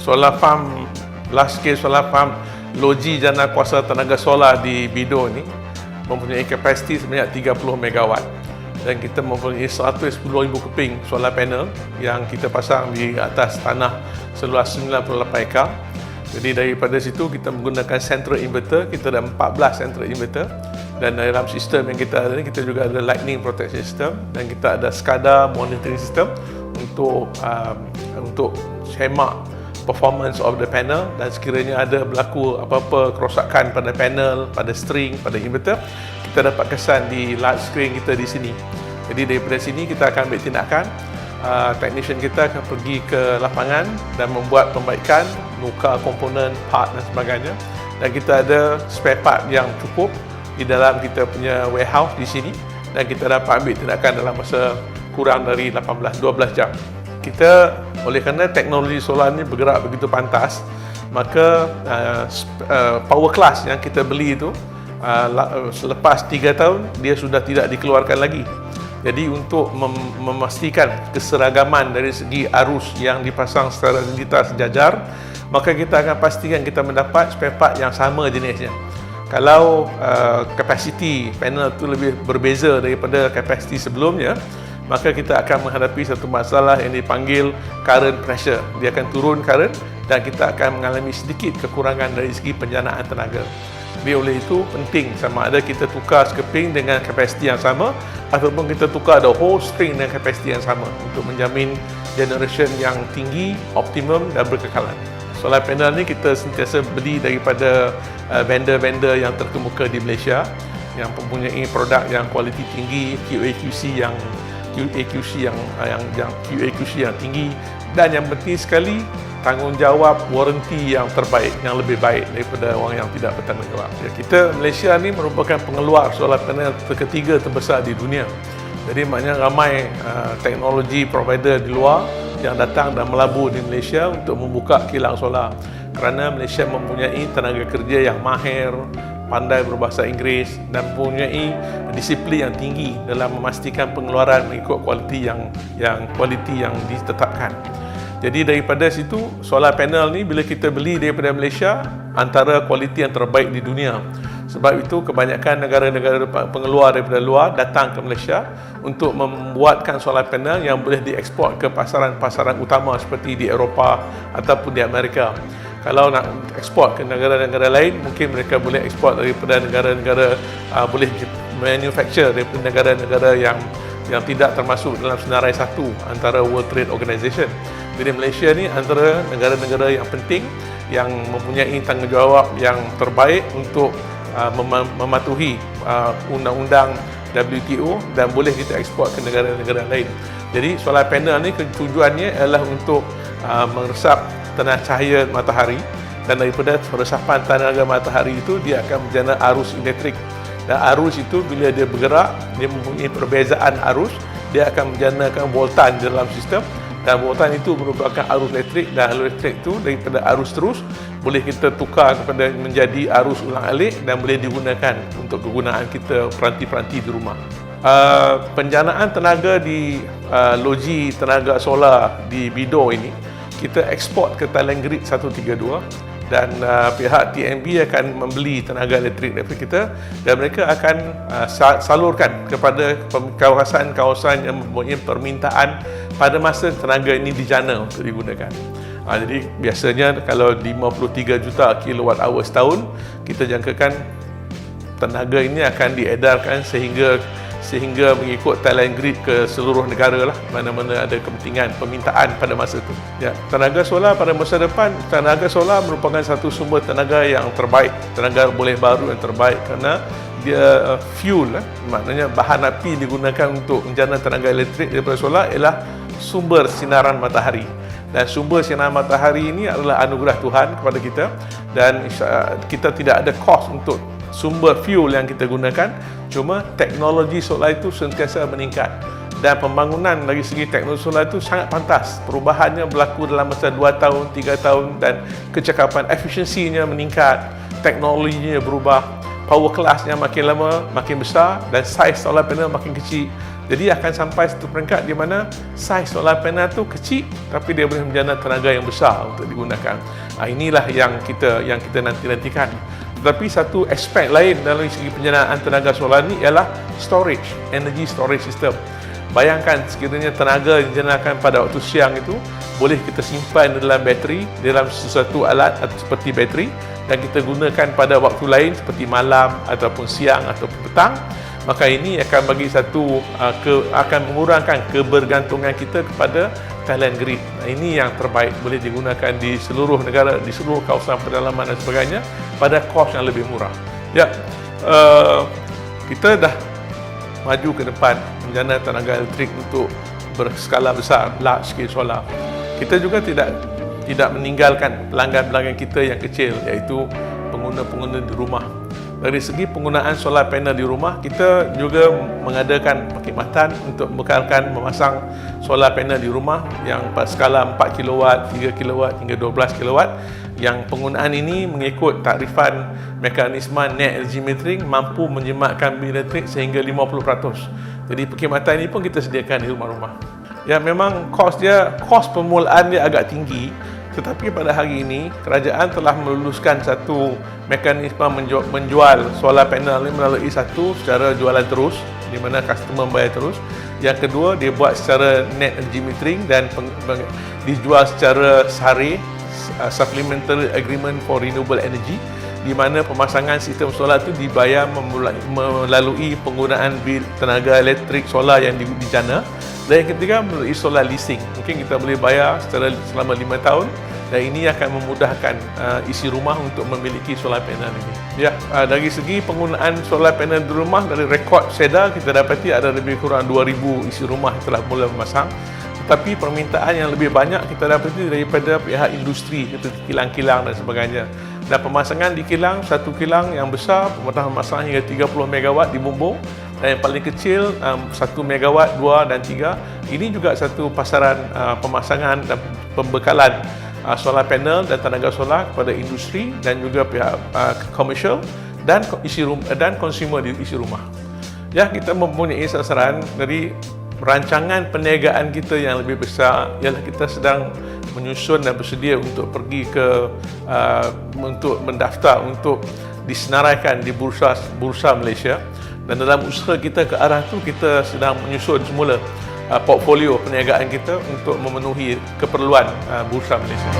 Solar farm, large scale solar farm Loji Jana Kuasa Tenaga Solar di Bido ni mempunyai kapasiti sebanyak 30 megawatt dan kita mempunyai 110,000 keping solar panel yang kita pasang di atas tanah seluas 98 ekar. Jadi daripada situ kita menggunakan central inverter, kita ada 14 central inverter, dan dalam sistem yang kita ada ni kita juga ada lightning protection system dan kita ada SCADA monitoring system untuk semak performance of the panel, dan sekiranya ada berlaku apa-apa kerosakan pada panel, pada string, pada inverter, kita dapat kesan di large screen kita di sini. Jadi daripada sini kita akan ambil tindakan, technician kita akan pergi ke lapangan dan membuat pembaikan, nukar komponen, part dan sebagainya, dan kita ada spare part yang cukup di dalam kita punya warehouse di sini, dan kita dapat ambil tindakan dalam masa kurang dari 12 jam. Kita, oleh kerana teknologi solar ni bergerak begitu pantas, maka power class yang kita beli itu selepas 3 tahun dia sudah tidak dikeluarkan lagi. Jadi untuk memastikan keseragaman dari segi arus yang dipasang secara lintas sejajar, maka kita akan pastikan kita mendapat spare part yang sama jenisnya. Kalau kapasiti panel itu lebih berbeza daripada kapasiti sebelumnya, maka kita akan menghadapi satu masalah yang dipanggil current pressure. Dia akan turun current dan kita akan mengalami sedikit kekurangan dari segi penjanaan tenaga. Jadi oleh itu penting sama ada kita tukar sekeping dengan kapasiti yang sama ataupun kita tukar the whole string dengan kapasiti yang sama untuk menjamin generation yang tinggi, optimum dan berkekalan. Solar panel ni kita sentiasa beli daripada vendor-vendor yang terkemuka di Malaysia yang mempunyai produk yang kualiti tinggi, QA/QC yang tinggi, dan yang penting sekali tanggungjawab waranti yang terbaik, yang lebih baik daripada orang yang tidak bertanggungjawab. Ya, kita Malaysia ni merupakan pengeluar solar panel ketiga terbesar di dunia. Jadi maknanya ramai teknologi provider di luar yang datang dan melabur di Malaysia untuk membuka kilang solar, kerana Malaysia mempunyai tenaga kerja yang mahir, pandai berbahasa Inggeris dan mempunyai disiplin yang tinggi dalam memastikan pengeluaran mengikut kualiti yang ditetapkan. Jadi daripada situ, solar panel ni bila kita beli daripada Malaysia, antara kualiti yang terbaik di dunia. Sebab itu kebanyakan negara-negara pengeluar daripada luar datang ke Malaysia untuk membuatkan solar panel yang boleh dieksport ke pasaran-pasaran utama seperti di Eropah ataupun di Amerika. Kalau nak ekspor ke negara-negara lain, mungkin mereka boleh ekspor daripada negara-negara boleh manufacture daripada negara-negara yang tidak termasuk dalam senarai satu antara World Trade Organization. Jadi Malaysia ni antara negara-negara yang penting yang mempunyai tanggungjawab yang terbaik untuk mematuhi undang-undang WTO dan boleh kita ekspor ke negara-negara lain. Jadi solar panel ni tujuannya adalah untuk meresap tenaga cahaya matahari, dan daripada resapan tenaga matahari itu dia akan menjana arus elektrik, dan arus itu bila dia bergerak dia mempunyai perbezaan arus, dia akan menjanakan voltan dalam sistem, dan voltan itu merupakan arus elektrik, dan arus elektrik itu daripada arus terus boleh kita tukar kepada menjadi arus ulang-alik dan boleh digunakan untuk kegunaan kita peranti-peranti di rumah. Penjanaan tenaga di Loji Tenaga Solar di Bido ini kita ekspor ke Thailand Grid 132, dan pihak TNB akan membeli tenaga elektrik daripada kita dan mereka akan salurkan kepada kawasan-kawasan yang mempunyai permintaan pada masa tenaga ini dijana untuk digunakan. Jadi biasanya kalau 53 juta kilowatt hour setahun, kita jangkakan tenaga ini akan diedarkan sehingga mengikut Thailand Grid ke seluruh negara lah, mana-mana ada kepentingan permintaan pada masa itu. Ya, tenaga solar pada masa depan, tenaga solar merupakan satu sumber tenaga yang terbaik, tenaga boleh baru yang terbaik, kerana dia fuel, maknanya bahan api digunakan untuk menjana tenaga elektrik daripada solar ialah sumber sinaran matahari. Dan sumber sinar matahari ini adalah anugerah Tuhan kepada kita, dan kita tidak ada kos untuk sumber fuel yang kita gunakan, cuma teknologi solar itu sentiasa meningkat, dan pembangunan dari segi teknologi solar itu sangat pantas. Perubahannya berlaku dalam masa 2 tahun, 3 tahun, dan kecakapan efisiensinya meningkat, teknologinya berubah, power classnya makin lama makin besar, dan saiz solar panel makin kecil. Jadi akan sampai satu peringkat di mana saiz solar panel tu kecil tapi dia boleh menjana tenaga yang besar untuk digunakan. Inilah yang kita nantikan. Tetapi satu aspek lain dalam segi penjanaan tenaga solar ni ialah storage, energy storage system. Bayangkan sekiranya tenaga yang dijenerakan pada waktu siang itu boleh kita simpan dalam bateri, dalam sesuatu alat seperti bateri, dan kita gunakan pada waktu lain seperti malam ataupun siang ataupun petang. Maka ini akan bagi akan mengurangkan kebergantungan kita kepada Thailand Grid. Ini yang terbaik, boleh digunakan di seluruh negara, di seluruh kawasan pedalaman dan sebagainya pada kos yang lebih murah. Ya, kita dah maju ke depan menjana tenaga elektrik untuk berskala besar, large scale solar. Kita juga tidak meninggalkan pelanggan-pelanggan kita yang kecil, iaitu pengguna-pengguna di rumah. Dari segi penggunaan solar panel di rumah, kita juga mengadakan perkhidmatan untuk bekalkan memasang solar panel di rumah yang pada skala 4 kW, 3 kW hingga 12 kW. Yang penggunaan ini mengikut takrifan mekanisme net energy metering mampu menjimatkan bil elektrik sehingga 50%. Jadi perkhidmatan ini pun kita sediakan di rumah-rumah. Ya, memang kos permulaan dia agak tinggi, tetapi pada hari ini kerajaan telah meluluskan satu mekanisme menjual solar panel ini melalui satu secara jualan terus, di mana customer bayar terus. Yang kedua, dia buat secara net energy metering dan dijual secara sehari, supplementary agreement for renewable energy, di mana pemasangan sistem solar itu dibayar melalui penggunaan bil tenaga elektrik solar yang dijana. Dan yang ketiga, melalui solar leasing. Mungkin kita boleh bayar selama 5 tahun, dan ini akan memudahkan isi rumah untuk memiliki solar panel ini. Ya, dari segi penggunaan solar panel di rumah, dari rekod SEDA kita dapati ada lebih kurang 2,000 isi rumah yang telah mula memasang. Tetapi permintaan yang lebih banyak kita dapati daripada pihak industri, seperti kilang-kilang dan sebagainya. Dan pemasangan di kilang, satu kilang yang besar pemasangan hingga 30 MW di Bumbung, dan yang paling kecil 1 MW, 2 dan 3. Ini juga satu pasaran pemasangan dan pembekalan solar panel dan tenaga solar kepada industri dan juga pihak komersial dan konsumer di isi rumah. Ya, kita mempunyai sasaran dari rancangan perniagaan kita yang lebih besar ialah kita sedang menyusun dan bersedia untuk pergi untuk mendaftar untuk disenaraikan di bursa Malaysia. Dan dalam usaha kita ke arah itu, kita sedang menyusun semula portfolio perniagaan kita untuk memenuhi keperluan bursa Malaysia.